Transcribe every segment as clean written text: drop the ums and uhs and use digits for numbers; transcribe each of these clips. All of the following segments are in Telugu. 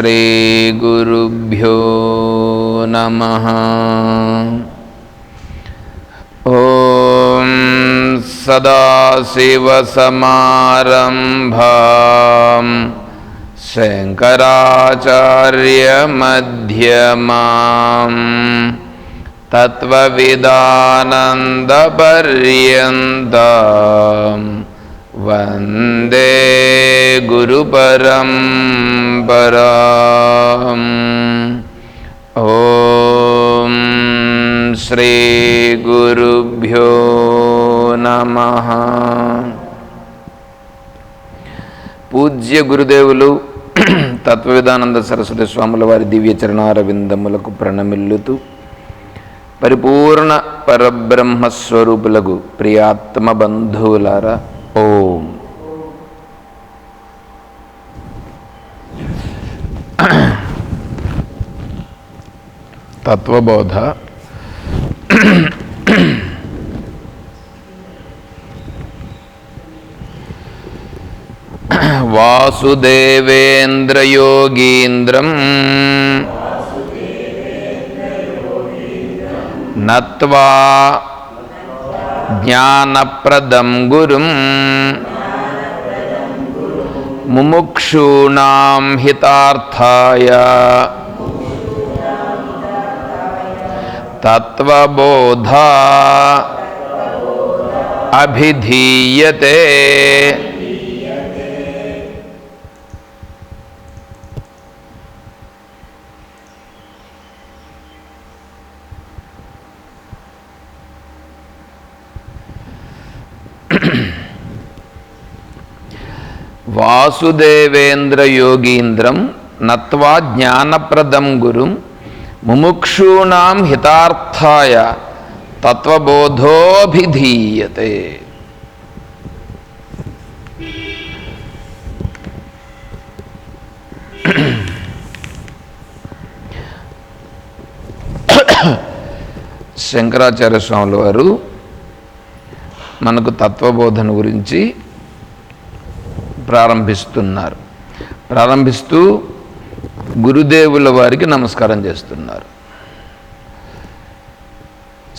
శ్రీ గురుభ్యో నమః. ఓం సదాశివసమారంభాం శంకరాచార్యమధ్యమాం తత్వవిదానందపర్యంతం వందే గురుపరంపరాం. ఓం శ్రీ గురుభ్యో నమః. పూజ్య గురుదేవులు తత్వవిదానంద సరస్వతి స్వాముల వారి దివ్య చరణారవిందములకు ప్రణమిల్లుతూ పరిపూర్ణ పరబ్రహ్మస్వరూపులకు ప్రియాత్మ బంధువులారా, ఓం. తత్వబోధ వాసుదేవేంద్రయోగీంద్రం నత్వా జ్ఞానప్రదం గురుం ముముక్షూణాం హితార్థాయ తత్వబోధ అభిధీయతే. వాసుదేవేంద్ర యోగీంద్రం నత్వా జ్ఞానప్రదం గురుం ముముక్షూణాం హితార్థాయ తత్వబోధోభిధీయతే. శంకరాచార్య స్వాముల వారు మనకు తత్వబోధన గురించి ప్రారంభిస్తూ గురుదేవుల వారికి నమస్కారం చేస్తున్నారు.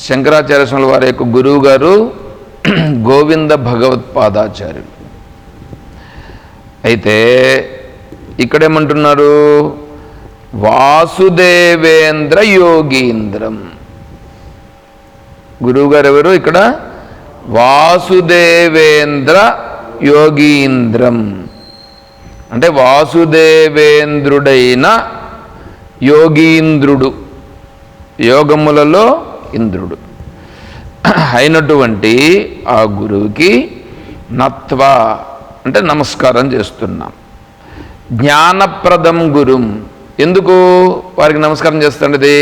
శంకరాచార్య స్వాముల వారి యొక్క గురువు గారు గోవింద భగవత్పాదాచార్యులు. అయితే ఇక్కడేమంటున్నారు? వాసుదేవేంద్ర యోగీంద్రం. గురువు గారు ఎవరు? ఇక్కడ వాసుదేవేంద్ర యోగీంద్రం అంటే వాసుదేవేంద్రుడైన యోగీంద్రుడు, యోగములలో ఇంద్రుడు అయినటువంటి ఆ గురువుకి నత్వ అంటే నమస్కారం చేస్తున్నాం. జ్ఞానప్రదం గురుం. ఎందుకు వారికి నమస్కారం చేస్తున్నది?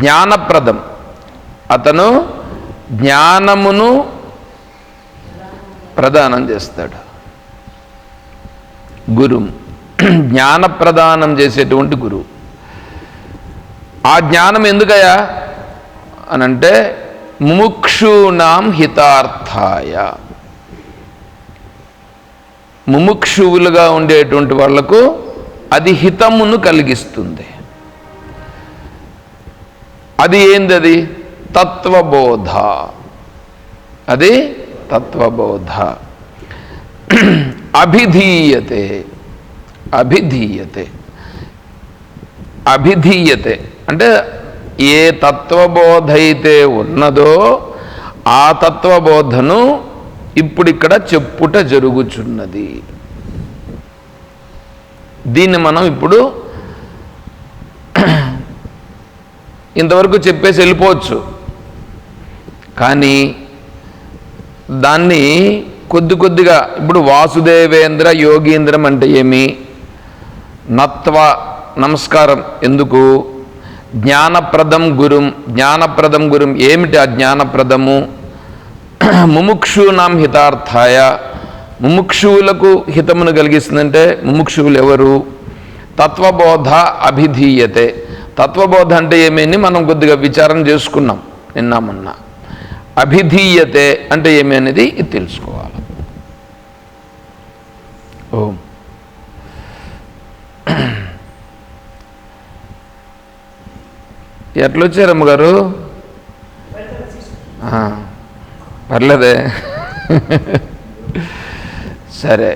జ్ఞానప్రదం, అతను జ్ఞానమును ప్రదానం చేస్తాడు. గురు జ్ఞాన ప్రదానం చేసేటువంటి గురువు. ఆ జ్ఞానం ఎందుకయ్యా అనంటే ముముక్షూణాం హితార్థాయ. ముముక్షువులుగా ఉండేటువంటి వాళ్లకు అది హితమును కలిగిస్తుంది. అది ఏంది? అది తత్వబోధ. అది తత్వబోధ. అభిధీయతే. అభిధీయతే అభిధీయతే అంటే ఏ తత్వబోధ అయితే ఉన్నదో ఆ తత్వబోధను ఇప్పుడిక్కడ చెప్పుట జరుగుచున్నది. దీన్ని మనం ఇప్పుడు ఇంతవరకు చెప్పేసి వెళ్ళిపోవచ్చు, కానీ దాన్ని కొద్దిగా ఇప్పుడు వాసుదేవేంద్ర యోగీంద్రం అంటే ఏమి? నత్వ నమస్కారం ఎందుకు? జ్ఞానప్రదం గురుం. జ్ఞానప్రదం గురుం ఏమిటి? ఆ జ్ఞానప్రదము ముముక్షూనాం హితార్థాయ. ముముక్షువులకు హితమును కలిగిస్తుందంటే ముముక్షువులు ఎవరు? తత్వబోధ అభిధీయతే. తత్వబోధ అంటే ఏమని మనం కొద్దిగా విచారం చేసుకున్నాం నిన్న మొన్న. అభిధీయతే అంటే ఏమి అనేది ఇది తెలుసుకోవాలి. ఓం ఎట్లొచ్చారమ్మ గారు? పర్లేదే. సరే,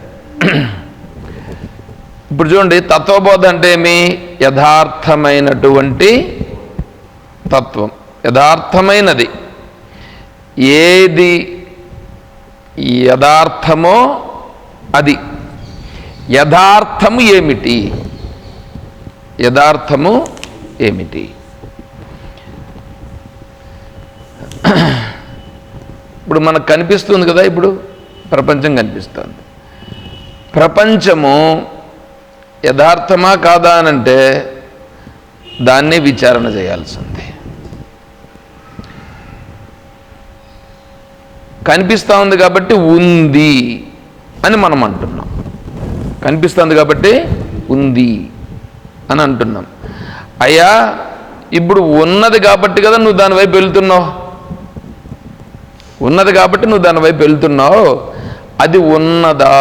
ఇప్పుడు చూడండి, తత్వబోధ అంటే ఏమి? యథార్థమైనటువంటి తత్వం, యథార్థమైనది. ఏది యథార్థమో అది. యథార్థము ఏమిటి? యథార్థము ఏమిటి? ఇప్పుడు మనకు కనిపిస్తుంది కదా, ఇప్పుడు ప్రపంచం కనిపిస్తుంది. ప్రపంచము యథార్థమా కాదా అనంటే దాన్ని విచారణ చేయాల్సింది. కనిపిస్తూ ఉంది కాబట్టి ఉంది అని మనం అంటున్నాం. కనిపిస్తుంది కాబట్టి ఉంది అని అంటున్నాం. అయ్యా, ఇప్పుడు ఉన్నది కాబట్టి కదా నువ్వు దాని వైపు వెళ్తున్నావు. ఉన్నది కాబట్టి నువ్వు దాని వైపు వెళ్తున్నావు. అది ఉన్నదా?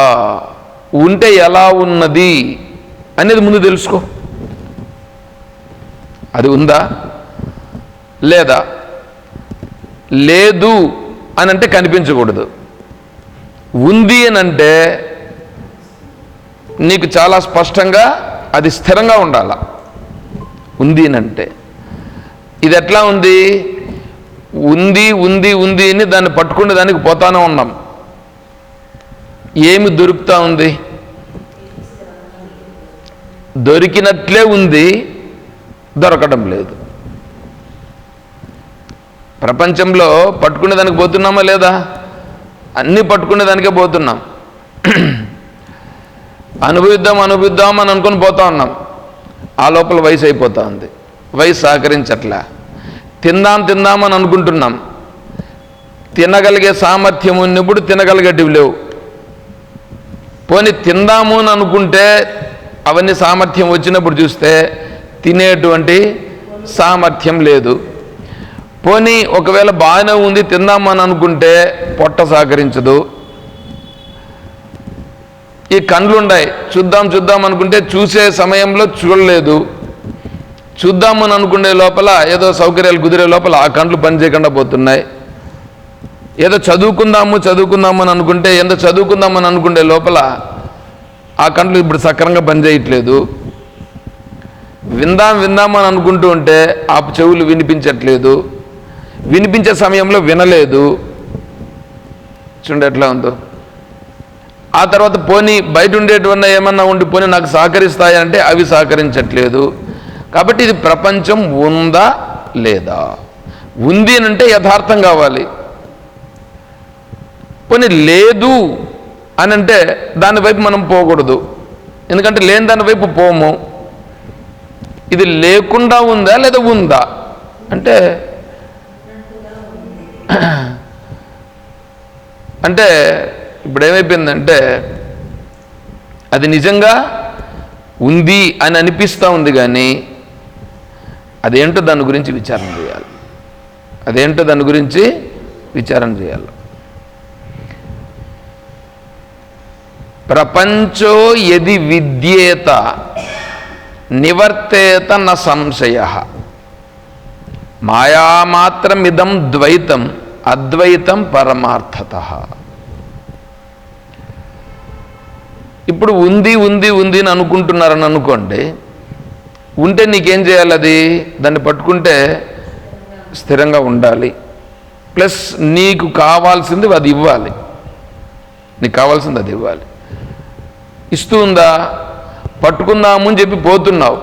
ఉంటే ఎలా ఉన్నది అనేది ముందు తెలుసుకో. అది ఉందా లేదా? లేదు అని అంటే కనిపించకూడదు. ఉంది అని అంటే నీకు చాలా స్పష్టంగా అది స్థిరంగా ఉండాల. ఉంది అని అంటే ఇది ఎట్లా ఉంది? ఉంది ఉంది ఉంది అని దాన్ని పట్టుకునే దానికి పోతానే ఉన్నాం. ఏమి దొరుకుతూ ఉంది? దొరికినట్లే ఉంది, దొరకడం లేదు. ప్రపంచంలో పట్టుకునేదానికి పోతున్నామా లేదా? అన్నీ పట్టుకునేదానికే పోతున్నాం. అనుభవిద్దాం అనుభవిద్దాం అని అనుకుని పోతా ఉన్నాం. ఆ లోపల వయసు అయిపోతూ ఉంది. వయసు సహకరించట్లా. తిందాం తిందామని అనుకుంటున్నాం. తినగలిగే సామర్థ్యం ఉన్నప్పుడు తినగలిగేటివి లేవు. పోనీ తిందాము అని అనుకుంటే అవన్నీ సామర్థ్యం వచ్చినప్పుడు చూస్తే తినేటువంటి సామర్థ్యం లేదు. పోనీ ఒకవేళ బాగానే ఉంది తిందామని అనుకుంటే పొట్ట సహకరించదు. ఈ కండ్లు ఉన్నాయి, చూద్దాం చూద్దాం అనుకుంటే చూసే సమయంలో చూడలేదు. చూద్దామని అనుకునే లోపల ఏదో సౌకర్యాలు కుదిరే లోపల ఆ కండ్లు పనిచేయకుండా పోతున్నాయి. ఏదో చదువుకుందాము అని అనుకుంటే ఏదో చదువుకుందామని అనుకునే లోపల ఆ కండ్లు ఇప్పుడు సక్రంగా పనిచేయట్లేదు. విందామని అనుకుంటూ ఉంటే ఆ చెవులు వినిపించట్లేదు. వినిపించే సమయంలో వినలేదు. చూడండి ఎట్లా ఉందో. ఆ తర్వాత పోనీ బయట ఉండేటువంటి ఏమన్నా ఉండి పోనీ నాకు సహకరిస్తాయంటే అవి సహకరించట్లేదు. కాబట్టి ఇది ప్రపంచం ఉందా లేదా? ఉంది అని అంటే యథార్థం కావాలి. పోనీ లేదు అని అంటే దాని వైపు మనం పోకూడదు. ఎందుకంటే లేని దాని వైపు పోము. ఇది లేకుండా ఉందా లేదా ఉందా అంటే అంటే ఇప్పుడు ఏమైపోయిందంటే అది నిజంగా ఉంది అని అనిపిస్తూ ఉంది, కానీ అదేంటో దాని గురించి విచారణ చేయాలి. అదేంటో దాని గురించి విచారణ చేయాలి. ప్రపంచో యది విద్యేత నివర్తేత న సంశయ మాయామాత్రమిదం ద్వైతం అద్వైతం పరమార్థతః. ఇప్పుడు ఉంది ఉంది ఉంది అని అనుకుంటున్నారని అనుకోండి. ఉంటే నీకేం చేయాలి? అది దాన్ని పట్టుకుంటే స్థిరంగా ఉండాలి. ప్లస్ నీకు కావాల్సింది అది ఇవ్వాలి. నీకు కావాల్సింది అది ఇవ్వాలి. ఇస్తూ ఉందా? పట్టుకుందాము అని చెప్పి పోతున్నావు.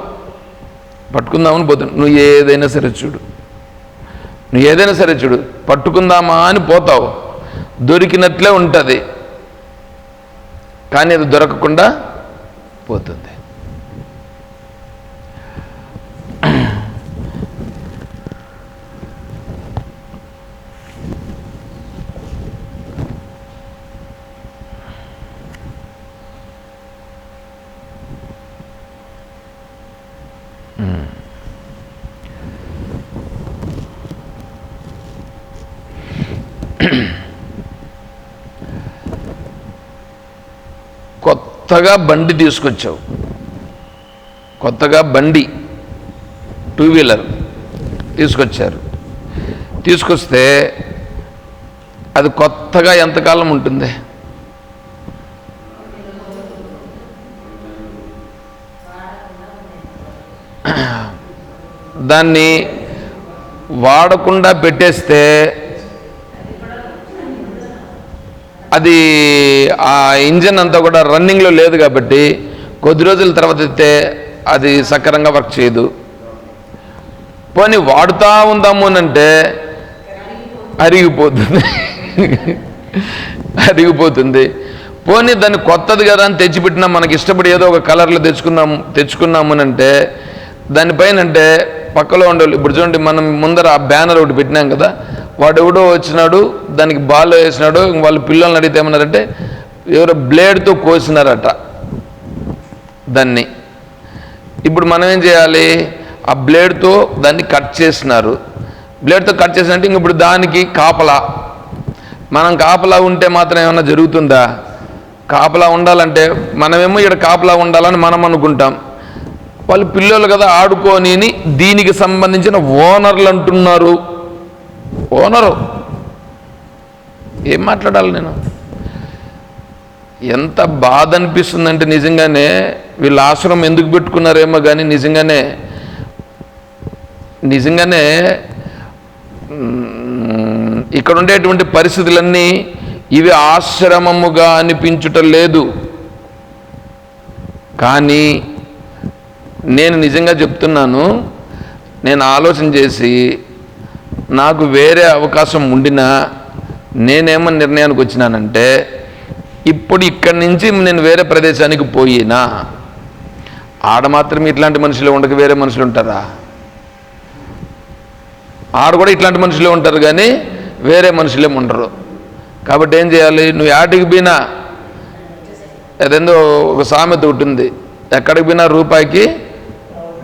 పట్టుకుందామని పోతున్నావు. నువ్వు ఏదైనా సరే చూడు, పట్టుకుందామా అని పోతావు. దొరికినట్లే ఉంటుంది, కానీ అది దొరకకుండా పోతుంది. కొత్తగా బండి తీసుకొచ్చావు, కొత్తగా బండి 2 వీలర్ తీసుకొచ్చారు. తీసుకొస్తే అది కొత్తగా ఎంతకాలం ఉంటుంది? దాన్ని వాడకుండా పెట్టేస్తే అది ఆ ఇంజన్ అంతా కూడా రన్నింగ్లో లేదు కాబట్టి కొద్ది రోజుల తర్వాత అయితే అది సక్రమంగా వర్క్ చేయదు. పోనీ వాడుతూ ఉందాము అంటే అరిగిపోతుంది. పోనీ దాన్ని కొత్తది కదా అని తెచ్చిపెట్టినా మనకి ఇష్టపడి ఏదో ఒక కలర్లో తెచ్చుకున్నాము అంటే దానిపైన అంటే పక్కలో ఉండేవాళ్ళు, ఇప్పుడు చూడండి మనం ముందర ఆ బ్యానర్ ఒకటి పెట్టినాం కదా, వాడు ఎవడో వచ్చినాడు దానికి బాల్ వేసినాడు, వాళ్ళు పిల్లల్ని అడిగితే ఏమన్నారంటే ఎవరో బ్లేడ్తో కోసినారట దాన్ని. ఇప్పుడు మనం ఏం చేయాలి? ఆ బ్లేడ్తో దాన్ని కట్ చేసినారు. బ్లేడ్తో కట్ చేసినట్టు ఇంక ఇప్పుడు దానికి కాపలా, మనం కాపలా ఉంటే మాత్రం ఏమన్నా జరుగుతుందా? కాపలా ఉండాలంటే మనమేమో ఇక్కడ కాపలా ఉండాలని మనం అనుకుంటాం, వాళ్ళు పిల్లలు కదా ఆడుకొని దీనికి సంబంధించిన ఓనర్లు అంటున్నారు. ఓనరు ఏం మాట్లాడాలి నేను? ఎంత బాధ అనిపిస్తుందంటే నిజంగానే వీళ్ళ ఆశ్రమం ఎందుకు పెట్టుకున్నారేమో కానీ నిజంగానే ఇక్కడ ఉండేటువంటి పరిస్థితులన్నీ ఇవి ఆశ్రమముగా అనిపించటం లేదు. కానీ నేను నిజంగా చెప్తున్నాను, నేను ఆలోచన చేసి నాకు వేరే అవకాశం ఉండినా నేనేమో నిర్ణయానికి వచ్చినానంటే ఇప్పుడు ఇక్కడి నుంచి నేను వేరే ప్రదేశానికి పోయినా ఆడ మాత్రం ఇట్లాంటి మనుషులే ఉండక వేరే మనుషులు ఉంటారా? ఆడ కూడా ఇట్లాంటి మనుషులే ఉంటారు కానీ వేరే మనుషులే ఉండరు. కాబట్టి ఏం చేయాలి? నువ్వు యాటికి పోయినా అదేందో ఒక సామెత ఉంటుంది, ఎక్కడికి పోయినా రూపాయికి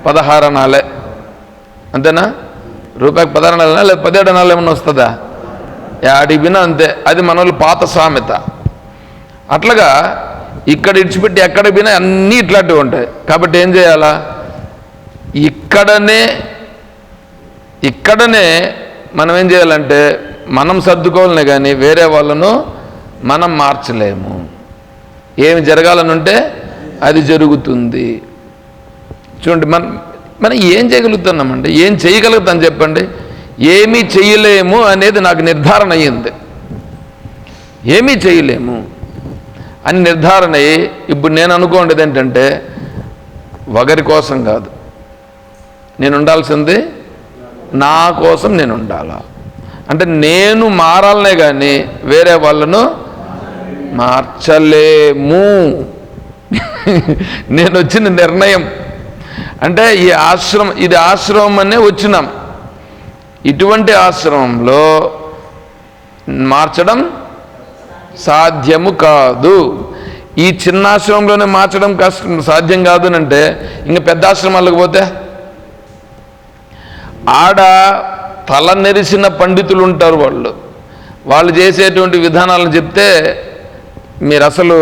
16 అనాలే, అంతేనా? రూపాయికి 16 అనాలనా లేదా 17 అనాలు ఏమన్నా వస్తుందా? యాడికి పోయినా అంతే. అది మన వాళ్ళు పాత సామెత. అట్లాగా ఇక్కడ ఇడిచిపెట్టి ఎక్కడికి పోయినా అన్నీ ఇట్లాంటివి ఉంటాయి. కాబట్టి ఏం చేయాలా? ఇక్కడనే మనం ఏం చేయాలంటే మనం సర్దుకోవాలనే కానీ వేరే వాళ్ళను మనం మార్చలేము. ఏమి జరగాలనుంటే అది జరుగుతుంది. చూడండి, మనం ఏం చేయగలుగుతున్నామండి? ఏం చేయగలుగుతాం చెప్పండి? ఏమీ చేయలేము అనేది నాకు నిర్ధారణ అయ్యింది. ఏమీ చేయలేము అని నిర్ధారణ అయ్యి ఇప్పుడు నేను అనుకోండి ఏంటంటే ఒకరి కోసం కాదు, నేను ఉండాల్సింది నా కోసం నేను ఉండాలా. అంటే నేను మారాలనే కానీ వేరే వాళ్ళను మార్చలేము. నేను వచ్చిన నిర్ణయం అంటే ఇది ఆశ్రమం అనే వచ్చినాం. ఇటువంటి ఆశ్రమంలో మార్చడం సాధ్యము కాదు. ఈ చిన్న ఆశ్రమంలోనే మార్చడం సాధ్యం కాదు అంటే ఇంకా పెద్ద ఆశ్రమాలకు పోతే ఆడ తల నెరిసిన పండితులు ఉంటారు. వాళ్ళు చేసేటువంటి విధానాలను చెప్తే మీరు అసలు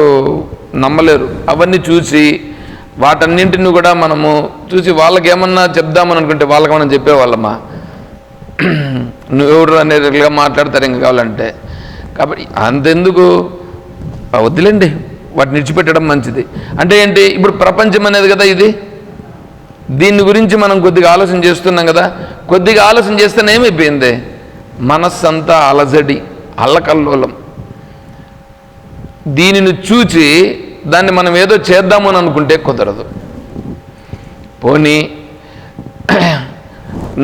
నమ్మలేరు. అవన్నీ చూసి వాటన్నింటిని కూడా మనము చూసి వాళ్ళకి ఏమన్నా చెప్దామని అనుకుంటే వాళ్ళకి మనం చెప్పేవాళ్ళమ్మా, నువ్వెవరు అనేట్లుగా మాట్లాడతారు ఇంకా కావాలంటే. కాబట్టి అంతెందుకు వద్దులేండి, వాటిని విడిచిపెట్టడం మంచిది. అంటే ఏంటి? ఇప్పుడు ప్రపంచం అనేది కదా ఇది, దీని గురించి మనం కొద్దిగా ఆలోచన చేస్తున్నాం కదా. కొద్దిగా ఆలోచన చేస్తేనే ఏమైపోయింది? మనస్సంతా అలజడి, అల్లకల్లోలం. దీనిని చూచి దాన్ని మనం ఏదో చేద్దామని అనుకుంటే కుదరదు. పోనీ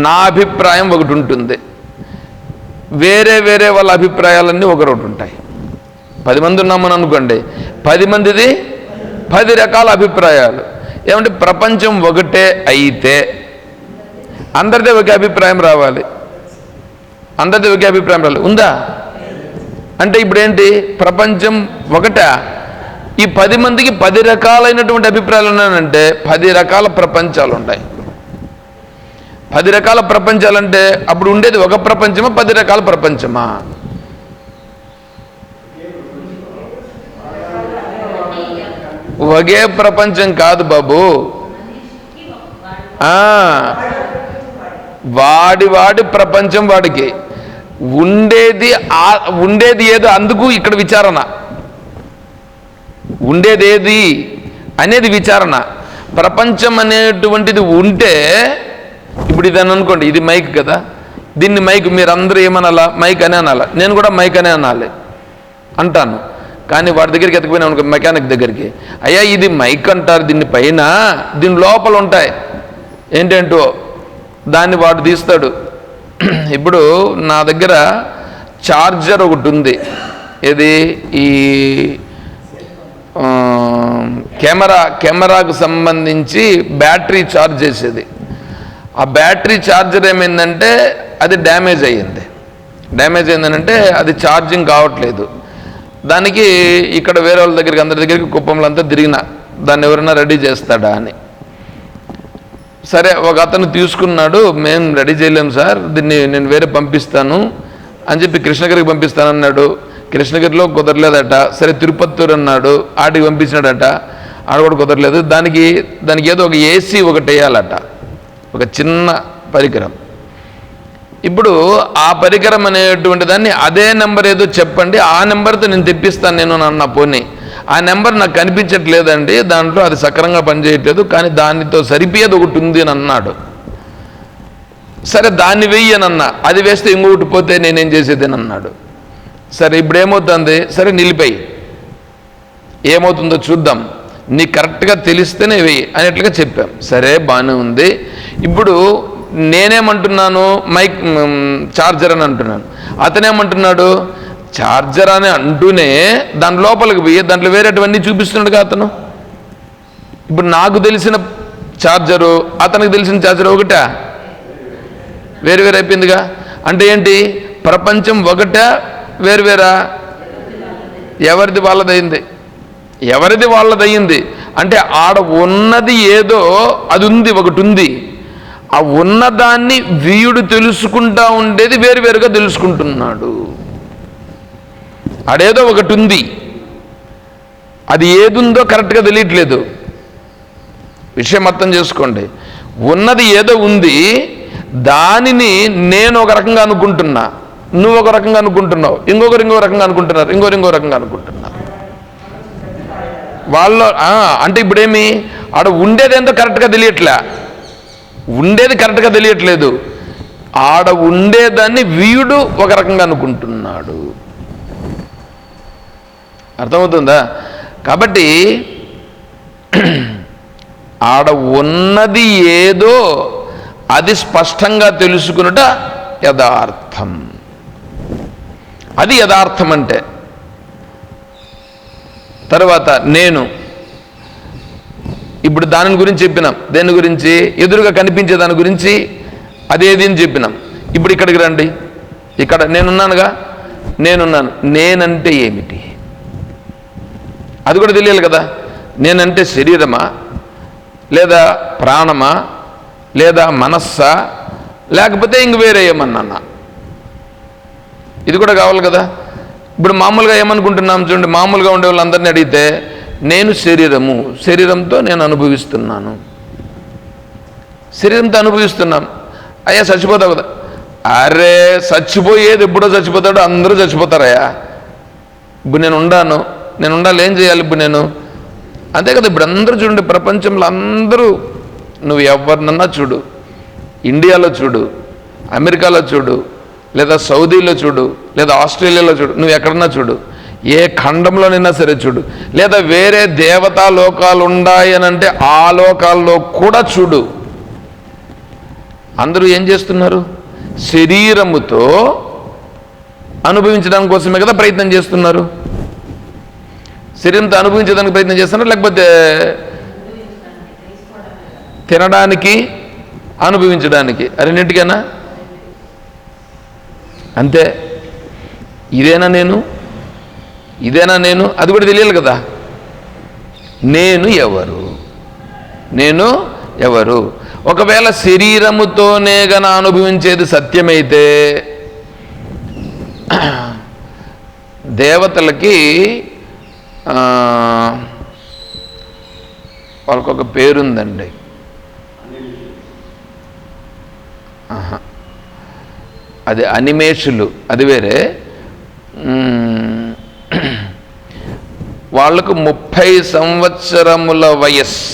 నా అభిప్రాయం ఒకటి ఉంటుంది, వేరే వాళ్ళ అభిప్రాయాలన్నీ ఒకటి ఉంటాయి. 10 మంది ఉన్నామని అనుకోండి, 10 మందిది 10 రకాల అభిప్రాయాలు. ఏమంటే ప్రపంచం ఒకటే అయితే అందరిదే ఒకే అభిప్రాయం రావాలి. అందరిదే ఒకే అభిప్రాయం రావాలి. ఉందా? అంటే ఇప్పుడు ఏంటి? ప్రపంచం ఒకటా? ఈ 10 మందికి 10 రకాలైనటువంటి అభిప్రాయాలు ఉన్నాయంటే 10 రకాల ప్రపంచాలు ఉంటాయి. 10 రకాల ప్రపంచాలంటే అప్పుడు ఉండేది ఒక ప్రపంచమా 10 రకాల ప్రపంచమా? ఒకే ప్రపంచం కాదు బాబు. వాడి ప్రపంచం వాడికి ఉండేది ఏదో, అందుకు ఇక్కడ విచారణ. ఉండేదేది అనేది విచారణ. ప్రపంచం అనేటువంటిది ఉంటే, ఇప్పుడు ఇది అని అనుకోండి, ఇది మైక్ కదా, దీన్ని మైక్ మీరందరూ ఏమనాలా? మైక్ అనే అనాలా. నేను కూడా మైక్ అనే అనాలి అంటాను. కానీ వాడి దగ్గరికి ఎత్తుకుపోయినా అనుకో, మెకానిక్ దగ్గరికి, అయ్యా ఇది మైక్ అంటారు, దీన్ని పైన దీని లోపల ఉంటాయి ఏంటంటో, దాన్ని వాడు తీస్తాడు. ఇప్పుడు నా దగ్గర చార్జర్ ఒకటి ఉంది, ఇది ఈ కెమెరాకు సంబంధించి బ్యాటరీ ఛార్జ్ చేసేది. ఆ బ్యాటరీ ఛార్జర్ ఏమైందంటే అది డ్యామేజ్ అయిందనంటే అది ఛార్జింగ్ కావట్లేదు. దానికి ఇక్కడ వేరే వాళ్ళ దగ్గరికి, అందరి దగ్గరికి, కుప్పంలో అంతా తిరిగిన, దాన్ని ఎవరైనా రెడీ చేస్తాడా అని. సరే, ఒక అతను తీసుకున్నాడు, మేము రెడీ చేయలేము సార్, దీన్ని నేను వేరే పంపిస్తాను అని చెప్పి కృష్ణగిరికి పంపిస్తానన్నాడు. కృష్ణగిరిలో కుదరలేదట. సరే, తిరుపత్తూరు అన్నాడు, ఆడికి పంపించినాడట, ఆడ కూడా కుదరలేదు. దానికి ఏదో ఒక ఏసీ ఒకటి వేయాలట, ఒక చిన్న పరికరం. ఇప్పుడు ఆ పరికరం అనేటువంటి దాన్ని అదే నెంబర్ ఏదో చెప్పండి, ఆ నెంబర్తో నేను తెప్పిస్తాను నేను అన్న. పోనీ ఆ నెంబర్ నాకు కనిపించట్లేదండి, దాంట్లో అది సక్రంగా పనిచేయట్లేదు, కానీ దానితో సరిపోయేది ఒకటి ఉంది అని అన్నాడు. సరే, దాన్ని వెయ్యి అని అన్నా. అది వేస్తే ఇంకొకటి పోతే నేనేం చేసేది అని అన్నాడు. సరే, ఇప్పుడు ఏమవుతుంది? సరే నిలిపాయి, ఏమవుతుందో చూద్దాం, నీ కరెక్ట్గా తెలిస్తేనే వెయ్యి అనేట్లుగా చెప్పాం. సరే, బాగానే ఉంది. ఇప్పుడు నేనేమంటున్నాను? మైక్ ఛార్జర్ అని అంటున్నాను. అతనేమంటున్నాడు? ఛార్జర్ అని అంటూనే దాని లోపలికి పోయి దాంట్లో వేరేటివన్నీ చూపిస్తున్నాడుగా అతను. ఇప్పుడు నాకు తెలిసిన ఛార్జరు, అతనికి తెలిసిన ఛార్జర్ ఒకటా? వేరు అయిపోయిందిగా. అంటే ఏంటి? ప్రపంచం ఒకటా వేరువేరా? ఎవరిది వాళ్ళదయింది. అంటే ఆడ ఉన్నది ఏదో అది ఉంది, ఒకటి ఉంది. ఆ ఉన్నదాన్ని వీయుడు తెలుసుకుంటా ఉండేది వేరువేరుగా తెలుసుకుంటున్నాడు. ఆడేదో ఒకటి ఉంది, అది ఏదుందో కరెక్ట్గా తెలియట్లేదు. విషయం అర్థం చేసుకోండి. ఉన్నది ఏదో ఉంది, దానిని నేను ఒక రకంగా అనుకుంటున్నా, నువ్వు ఒక రకంగా అనుకుంటున్నావు, ఇంకొకరు ఇంకో రకంగా అనుకుంటున్నారు, ఇంకో రకంగా అనుకుంటున్నారు. వాళ్ళు అంటే ఇప్పుడేమి, ఆడ ఉండేది ఏందో కరెక్ట్గా తెలియట్లేదు. ఆడ ఉండేదాన్ని వీయుడు ఒక రకంగా అనుకుంటున్నాడు. అర్థమవుతుందా? కాబట్టి ఆడ ఉన్నది ఏదో అది స్పష్టంగా తెలుసుకునుట యథార్థం. అది యథార్థం అంటే. తర్వాత నేను ఇప్పుడు దాని గురించి చెప్పినాం. దేని గురించి? ఎదురుగా కనిపించే దాని గురించి, అదేది అని చెప్పినాం. ఇప్పుడు ఇక్కడికి రండి. ఇక్కడ నేనున్నానుగా, నేనంటే ఏమిటి? అది కూడా తెలియాలి కదా. నేనంటే శరీరమా, లేదా ప్రాణమా, లేదా మనస్సా, లేకపోతే ఇంక వేరే ఏమన్నా? ఇది కూడా కావాలి కదా. ఇప్పుడు మామూలుగా ఏమనుకుంటున్నాం చూడండి, మామూలుగా ఉండే వాళ్ళందరినీ అడిగితే నేను శరీరంతో నేను అనుభవిస్తున్నాను, శరీరంతో అనుభవిస్తున్నాం. అయ్యా చచ్చిపోతావు కదా. అరే, చచ్చిపోయేది ఎప్పుడో చచ్చిపోతాడో, అందరూ చచ్చిపోతారయ్యా. ఇప్పుడు నేను ఉండాలి, ఏం చేయాలి ఇప్పుడు నేను? అంతే కదా. ఇప్పుడు అందరూ చూడండి, ప్రపంచంలో అందరూ, నువ్వు ఎవరినన్నా చూడు, ఇండియాలో చూడు, అమెరికాలో చూడు, లేదా సౌదీలో చూడు, లేదా ఆస్ట్రేలియాలో చూడు, నువ్వు ఎక్కడన్నా చూడు, ఏ ఖండంలోనైనా సరే చూడు, లేదా వేరే దేవతా లోకాలు ఉన్నాయనంటే ఆ లోకాల్లో కూడా చూడు, అందరూ ఏం చేస్తున్నారు? శరీరముతో అనుభవించడం కోసమే కదా ప్రయత్నం చేస్తున్నారు. శరీరంతో అనుభవించడానికి ప్రయత్నం చేస్తున్నారు, లేకపోతే తినడానికి, అనుభవించడానికి, రెండింటికైనా అంతే. ఇదేనా నేను? అది కూడా తెలియాలి కదా. నేను ఎవరు? ఒకవేళ శరీరముతోనే గన అనుభవించేది సత్యమైతే, దేవతలకి వాళ్ళకొక పేరుందండి. అది అనిమేషులు, అది వేరే. వాళ్లకు 30 సంవత్సరముల వయస్సు,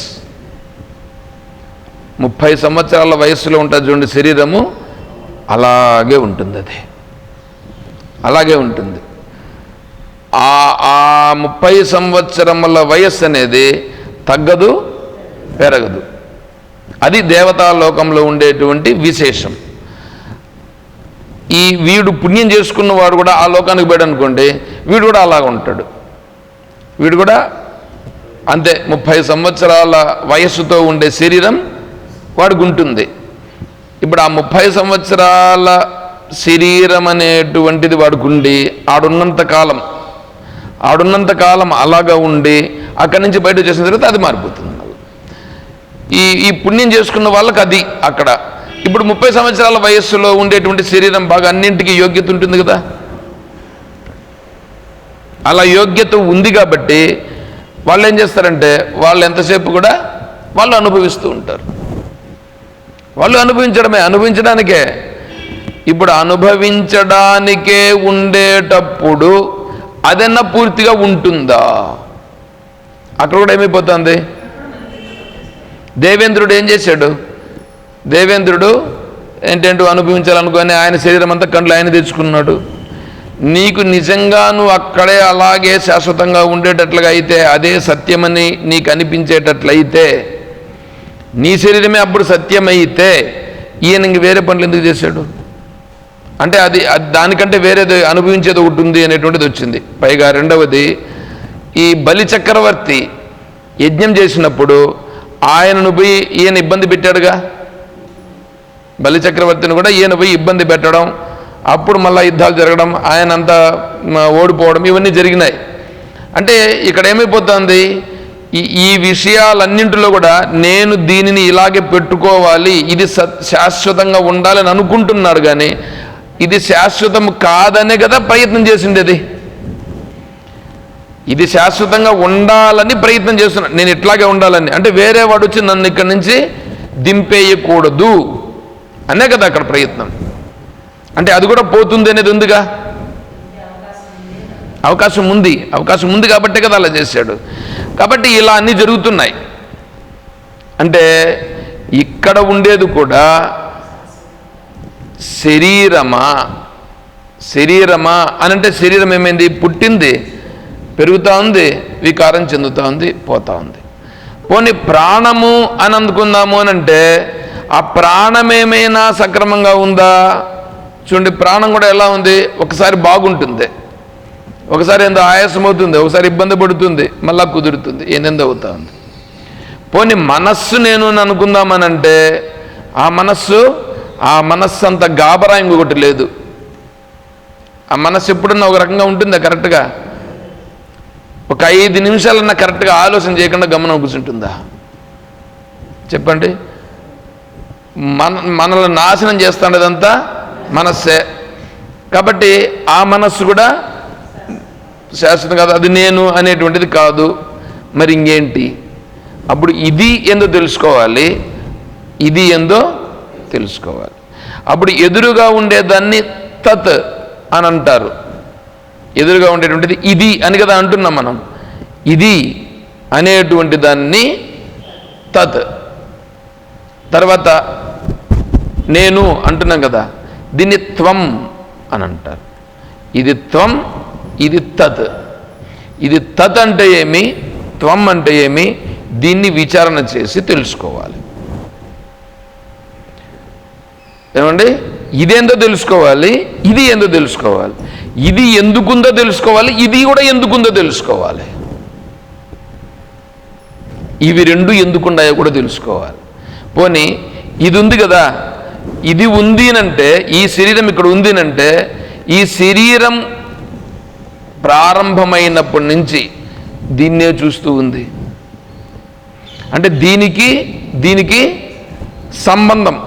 30 సంవత్సరాల వయస్సులో ఉంటుంది చూడండి శరీరము, అలాగే ఉంటుంది. అది అలాగే ఉంటుంది. ఆ 30 సంవత్సరముల వయస్సు అనేది తగ్గదు, పెరగదు. అది దేవతాలోకంలో ఉండేటువంటి విశేషం. వీడు పుణ్యం చేసుకున్నవాడు కూడా ఆ లోకానికి పోయాడు అనుకోండి, వీడు కూడా అలాగ ఉంటాడు. వీడు కూడా అంతే, 30 సంవత్సరాల వయస్సుతో ఉండే శరీరం వాడికి ఉంటుంది. ఇప్పుడు ఆ 30 సంవత్సరాల శరీరం అనేటువంటిది వాడికి ఉండి ఆడున్నంత కాలం అలాగా ఉండి అక్కడి నుంచి బయట చేసిన తర్వాత అది మారిపోతుంది. ఈ పుణ్యం చేసుకున్న వాళ్ళకి అది అక్కడ. ఇప్పుడు 30 సంవత్సరాల వయస్సులో ఉండేటువంటి శరీరం బాగా అన్నింటికీ యోగ్యత ఉంటుంది కదా. అలా యోగ్యత ఉంది కాబట్టి వాళ్ళు ఏం చేస్తారంటే వాళ్ళు ఎంతసేపు కూడా వాళ్ళు అనుభవిస్తూ ఉంటారు. వాళ్ళు అనుభవించడానికే. ఇప్పుడు అనుభవించడానికే ఉండేటప్పుడు అదన్నా పూర్తిగా ఉంటుందా? అక్కడ కూడా ఏమైపోతుంది. దేవేంద్రుడు ఏం చేశాడు? దేవేంద్రుడు ఏంటంటూ అనుభవించాలనుకొని ఆయన శరీరం అంతా కండ్లు ఆయన తెచ్చుకున్నాడు. నీకు నిజంగా నువ్వు అక్కడే అలాగే శాశ్వతంగా ఉండేటట్లుగా అయితే, అదే సత్యమని నీకు అనిపించేటట్లయితే, నీ శరీరమే అప్పుడు సత్యమైతే ఈయన ఇంక వేరే పనులు ఎందుకు చేశాడు? అంటే అది దానికంటే వేరేది అనుభవించేది ఒకటి ఉంది అనేటువంటిది వచ్చింది. పైగా రెండవది, ఈ బలి చక్రవర్తి యజ్ఞం చేసినప్పుడు ఆయనను పోయి ఈయన ఇబ్బంది పెట్టాడుగా. బలి చక్రవర్తిని కూడా ఈయన పోయి ఇబ్బంది పెట్టడం, అప్పుడు మళ్ళీ యుద్ధాలు జరగడం, ఆయన అంతా ఓడిపోవడం, ఇవన్నీ జరిగినాయి. అంటే ఇక్కడ ఏమైపోతుంది, ఈ విషయాలన్నింటిలో కూడా నేను దీనిని ఇలాగే పెట్టుకోవాలి, ఇది శాశ్వతంగా ఉండాలని అనుకుంటున్నాడు. కానీ ఇది శాశ్వతం కాదనే కదా ప్రయత్నం చేసిండేది. ఇది శాశ్వతంగా ఉండాలని ప్రయత్నం చేస్తున్నాడు. నేను ఇట్లాగే ఉండాలని, అంటే వేరే వాడు వచ్చి నన్ను ఇక్కడి నుంచి దింపేయకూడదు అనే కదా అక్కడ ప్రయత్నం. అంటే అది కూడా పోతుంది అనేది ఉందిగా, అవకాశం ఉంది కాబట్టే కదా అలా చేశాడు. కాబట్టి ఇలా అన్నీ జరుగుతున్నాయి. అంటే ఇక్కడ ఉండేది కూడా శరీరమా అని అంటే శరీరం ఏమైంది? పుట్టింది, పెరుగుతూ ఉంది, వికారం చెందుతూ ఉంది, పోతూ ఉంది. పోనీ ప్రాణము అని అందుకుందాము అని అంటే ఆ ప్రాణం ఏమైనా సక్రమంగా ఉందా? చూడండి, ప్రాణం కూడా ఎలా ఉంది, ఒకసారి బాగుంటుంది, ఒకసారి ఏందో ఆయాసం అవుతుంది, ఒకసారి ఇబ్బంది పడుతుంది, మళ్ళా కుదురుతుంది, ఏందో అవుతా ఉంది. పోనీ మనస్సు నేను అనుకుందామనంటే ఆ మనస్సు అంత గాబరా ఇంకొకటి లేదు. ఆ మనస్సు ఎప్పుడన్నా ఒక రకంగా ఉంటుందా కరెక్ట్గా? ఒక 5 నిమిషాలన్నా కరెక్ట్గా ఆలోచన చేయకుండా గమనం కూర్చుంటుందా? చెప్పండి. మనల్ని నాశనం చేస్తుండేదంతా మనస్సే. కాబట్టి ఆ మనస్సు కూడా శాశ్వతం కాదు, అది నేను అనేటువంటిది కాదు. మరి ఇంకేంటి? అప్పుడు ఇది ఏందో తెలుసుకోవాలి, ఇది ఏందో తెలుసుకోవాలి. అప్పుడు ఎదురుగా ఉండేదాన్ని తత్ అని అంటారు. ఎదురుగా ఉండేటువంటిది ఇది అని కదా అంటున్నాం మనం. ఇది అనేటువంటి దాన్ని తత్. తర్వాత నేను అంటున్నాం కదా, దీన్ని త్వం అని అంటారు. ఇది త్వం, ఇది తత్. ఇది తత్ అంటే ఏమి, త్వం అంటే ఏమి, దీన్ని విచారణ చేసి తెలుసుకోవాలి. ఏమండి? ఇదేందో తెలుసుకోవాలి, ఇది ఏందో తెలుసుకోవాలి. ఇది ఎందుకుందో తెలుసుకోవాలి, ఇది కూడా ఎందుకుందో తెలుసుకోవాలి. ఇవి రెండు ఎందుకున్నాయో కూడా తెలుసుకోవాలి. పోనీ ఇది ఉంది కదా, ఇది ఉంది అంటే, ఈ శరీరం ఇక్కడ ఉంది అంటే, ఈ శరీరం ప్రారంభమైనప్పటి నుంచి దీన్నే చూస్తూ ఉంది. అంటే దీనికి సంబంధం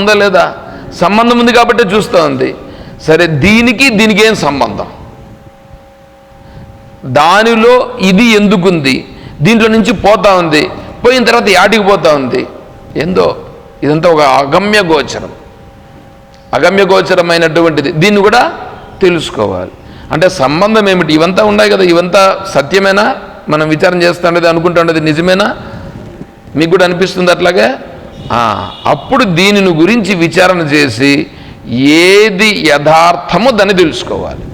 ఉందా లేదా? సంబంధం ఉంది కాబట్టి చూస్తూ ఉంది. సరే, దీనికి ఏం సంబంధం? దానిలో ఇది ఎందుకుంది, దీంట్లో నుంచి పోతా ఉంది, పోయిన తర్వాత యాటికి పోతా ఉంది, ఏందో ఇదంతా ఒక అగమ్య గోచరం. అగమ్యగోచరమైనటువంటిది, దీన్ని కూడా తెలుసుకోవాలి. అంటే సంబంధం ఏమిటి? ఇవంతా ఉన్నాయి కదా, ఇవంతా సత్యమేనా? మనం విచారం చేస్తుండేది, అనుకుంటుండేది నిజమేనా? మీకు కూడా అనిపిస్తుంది అట్లాగే? అప్పుడు దీనిని గురించి విచారణ చేసి ఏది యథార్థమో దాన్ని తెలుసుకోవాలి.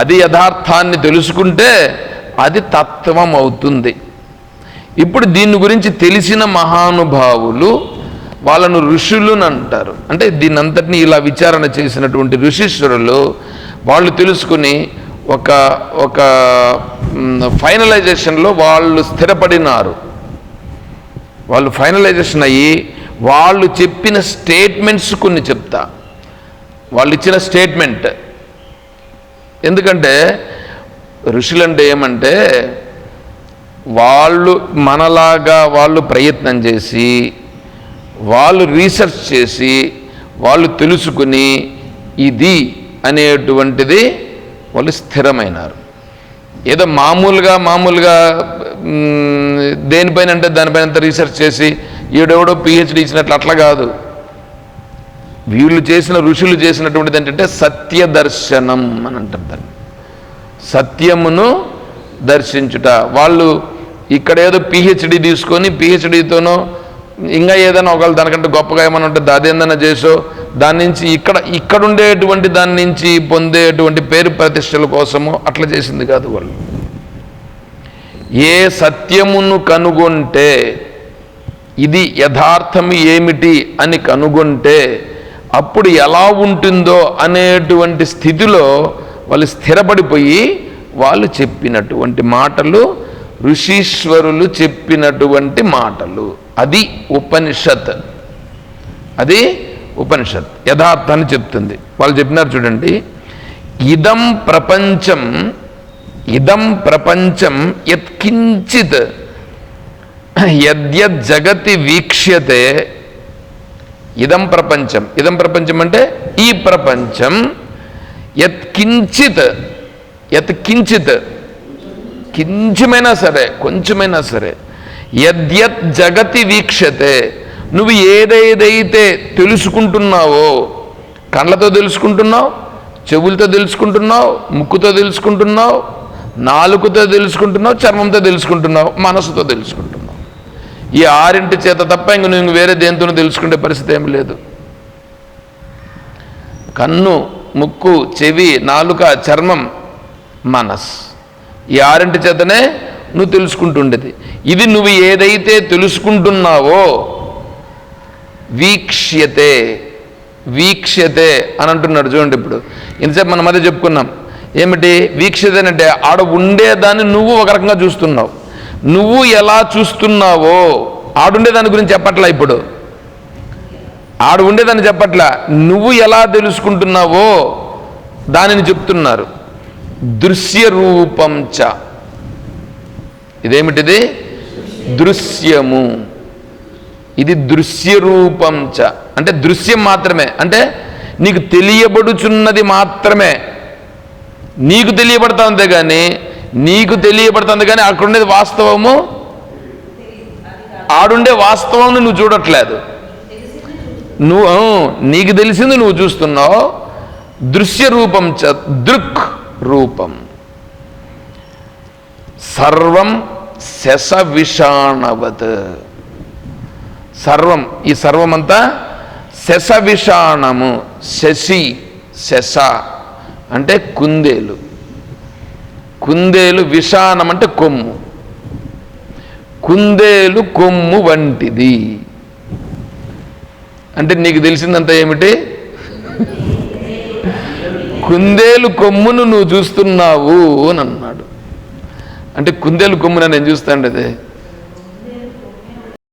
అది యథార్థాన్ని తెలుసుకుంటే అది తత్వం అవుతుంది. ఇప్పుడు దీని గురించి తెలిసిన మహానుభావులు, వాళ్ళను ఋషులను అంటారు. అంటే దీన్నంతటినీ ఇలా విచారణ చేసినటువంటి ఋషీశ్వరులు, వాళ్ళు తెలుసుకుని ఒక ఫైనలైజేషన్లో వాళ్ళు స్థిరపడినారు. వాళ్ళు ఫైనలైజేషన్ అయ్యి వాళ్ళు చెప్పిన స్టేట్మెంట్స్ కొన్ని చెప్తా. వాళ్ళు ఇచ్చిన స్టేట్మెంట్, ఎందుకంటే ఋషులంటే ఏమంటే వాళ్ళు మనలాగా వాళ్ళు ప్రయత్నం చేసి, వాళ్ళు రీసెర్చ్ చేసి, వాళ్ళు తెలుసుకుని ఇది అనేటువంటిది వాళ్ళు స్థిరమైనారు. ఏదో మామూలుగా దేనిపైన అంటే దానిపైన రీసెర్చ్ చేసి ఏడెవడో పిహెచ్డి ఇచ్చినట్లు అట్లా కాదు. వీళ్ళు చేసిన ఋషులు చేసినటువంటిది ఏంటంటే సత్య దర్శనం అని అంటారు దాన్ని, సత్యమును దర్శించుట. వాళ్ళు ఇక్కడ ఏదో పిహెచ్డి తీసుకొని పిహెచ్డితోనో ఇంకా ఏదైనా ఒకవేళ దానికంటే గొప్పగా ఏమైనా ఉంటుంది అదేందైనా చేసో దాని నుంచి ఇక్కడ ఉండేటువంటి దాని నుంచి పొందేటువంటి పేరు ప్రతిష్టల కోసమో అట్లా చేసింది కాదు. వాళ్ళు ఏ సత్యమును కనుగొంటే, ఇది యథార్థము ఏమిటి అని కనుగొంటే అప్పుడు ఎలా ఉంటుందో అనేటువంటి స్థితిలో వాళ్ళు స్థిరపడిపోయి వాళ్ళు చెప్పినటువంటి మాటలు ఋషీశ్వరులు చెప్పినటువంటి మాటలు. అది ఉపనిషత్. అది ఉపనిషత్ యథార్థాన్ని చెప్తుంది. వాళ్ళు చెప్పినారు చూడండి, ఇదం ప్రపంచం యత్కించిత్ యద్యజ్జగతి వీక్ష్యతే. ఇదం ప్రపంచం అంటే ఈ ప్రపంచం యత్కించిత్ కొంచెమైనా సరే యద్యత్ జగతి వీక్షతే, నువ్వు ఏదైతే తెలుసుకుంటున్నావో, కళ్ళతో తెలుసుకుంటున్నావు, చెవులతో తెలుసుకుంటున్నావు, ముక్కుతో తెలుసుకుంటున్నావు, నాలుకతో తెలుసుకుంటున్నావు, చర్మంతో తెలుసుకుంటున్నావు, మనసుతో తెలుసుకుంటున్నావు. ఈ 6 చేత తప్ప ఇంక నువ్వు వేరే దేంతోనూ తెలుసుకునే పరిస్థితి ఏమి లేదు. కన్ను, ముక్కు, చెవి, నాలుక, చర్మం, మనస్, ఈ 6 చేతనే నువ్వు తెలుసుకుంటుండేది. ఇది నువ్వు ఏదైతే తెలుసుకుంటున్నావో వీక్ష్యతే అని అంటున్నాడు చూడండి. ఇప్పుడు ఇంతసేపు మనం అదే చెప్పుకున్నాం. ఏమిటి వీక్షతే అంటే? ఆడ ఉండేదాన్ని నువ్వు ఒక రకంగా చూస్తున్నావు. నువ్వు ఎలా చూస్తున్నావో ఆడుండే దాని గురించి చెప్పట్లా. ఇప్పుడు ఆడ ఉండేదాన్ని చెప్పట్లా, నువ్వు ఎలా తెలుసుకుంటున్నావో దానిని చెప్తున్నారు. దృశ్య రూపం చ, ఇదేమిటిది? దృశ్యము. ఇది దృశ్య రూపం చ అంటే దృశ్యం మాత్రమే, అంటే నీకు తెలియబడుచున్నది మాత్రమే. నీకు తెలియబడుతుంది కానీ అక్కడుండేది వాస్తవము, ఆడుండే వాస్తవం నువ్వు చూడట్లేదు. నీకు తెలిసింది నువ్వు చూస్తున్నావు. దృశ్య రూపం చ దృక్ రూపం. సర్వం శశ విషాణవత్. సర్వం, ఈ సర్వమంతా శశ విషాణము. శశ అంటే కుందేలు, విషాణం అంటే కొమ్ము. కుందేలు కొమ్ము వంటిది అంటే నీకు తెలిసిందంతా ఏమిటి? కుందేలు కొమ్మును నువ్వు చూస్తున్నావు అని అన్నాడు. అంటే కుందేలు కొమ్మున నేను చూస్తాండి అదే